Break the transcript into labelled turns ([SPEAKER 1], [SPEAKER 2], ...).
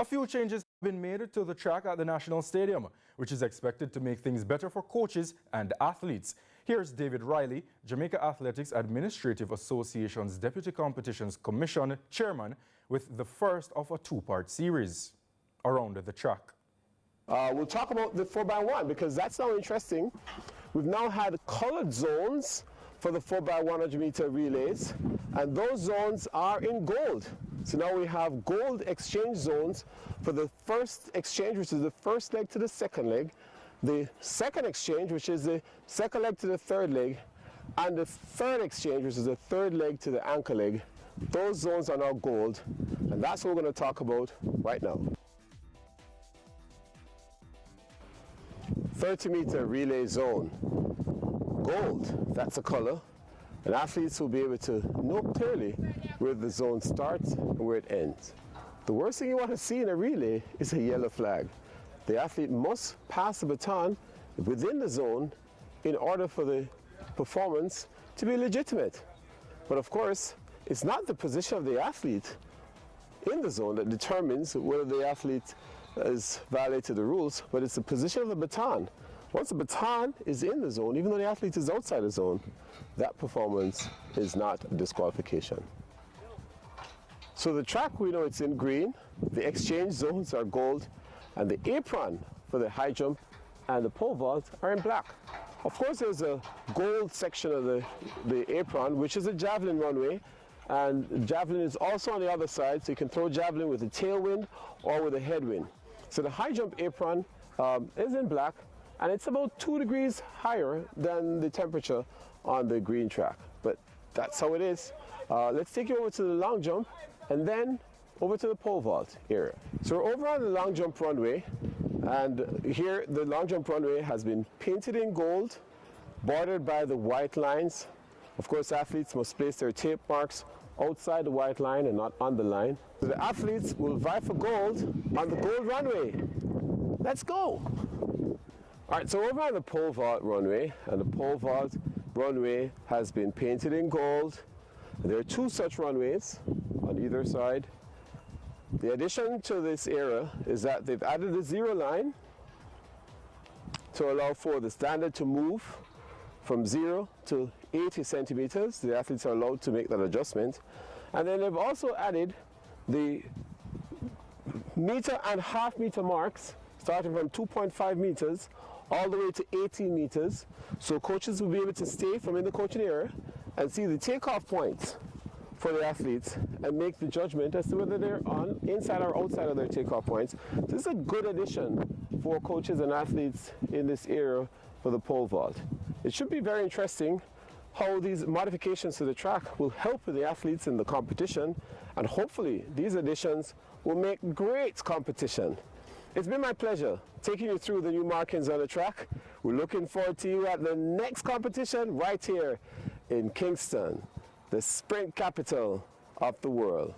[SPEAKER 1] A few changes have been made to the track at the National Stadium, which is expected to make things better for coaches and athletes. Here's David Riley, Jamaica Athletics Administrative Association's Deputy Competitions Commission Chairman, with the first of a two-part series around the track.
[SPEAKER 2] We'll talk about the 4x1 because that's now interesting. We've now had colored zones for the 4x100 meter relays, and those zones are in gold. So now we have gold exchange zones for the first exchange, which is the first leg to the second leg, the second exchange, which is the second leg to the third leg, and the third exchange, which is the third leg to the anchor leg. Those zones are now gold, and that's what we're going to talk about right now. 30-meter relay zone. Gold, that's a color, and athletes will be able to know clearly where the zone starts and where it ends. The worst thing you want to see in a relay is a yellow flag. The athlete must pass the baton within the zone in order for the performance to be legitimate. But of course, it's not the position of the athlete in the zone that determines whether the athlete has violated the rules, but it's the position of the baton. Once the baton is in the zone, even though the athlete is outside the zone, that performance is not a disqualification. So the track, we know it's in green, the exchange zones are gold, and the apron for the high jump and the pole vault are in black. Of course, there's a gold section of the apron, which is a javelin runway, and javelin is also on the other side, so you can throw javelin with a tailwind or with a headwind. So the high jump apron is in black, and it's about 2 degrees higher than the temperature on the green track. But that's how it is. Let's take you over to the long jump and then over to the pole vault area. So we're over on the long jump runway, and here the long jump runway has been painted in gold, bordered by the white lines. Of course, athletes must place their tape marks outside the white line and not on the line. So the athletes will vie for gold on the gold runway. Let's go! All right, so over on the pole vault runway, and the pole vault runway has been painted in gold. There are 2 such runways on either side. The addition to this area is that they've added a zero line to allow for the standard to move from 0 to 80 centimeters. The athletes are allowed to make that adjustment. And then they've also added the meter and half meter marks, starting from 2.5 meters all the way to 18 meters. So coaches will be able to stay from in the coaching area and see the takeoff points for the athletes and make the judgment as to whether they're on inside or outside of their takeoff points. This is a good addition for coaches and athletes in this area for the pole vault. It should be very interesting how these modifications to the track will help the athletes in the competition, and hopefully these additions will make great competition. It's been my pleasure taking you through the new markings on the track. We're looking forward to you at the next competition right here in Kingston, the sprint capital of the world.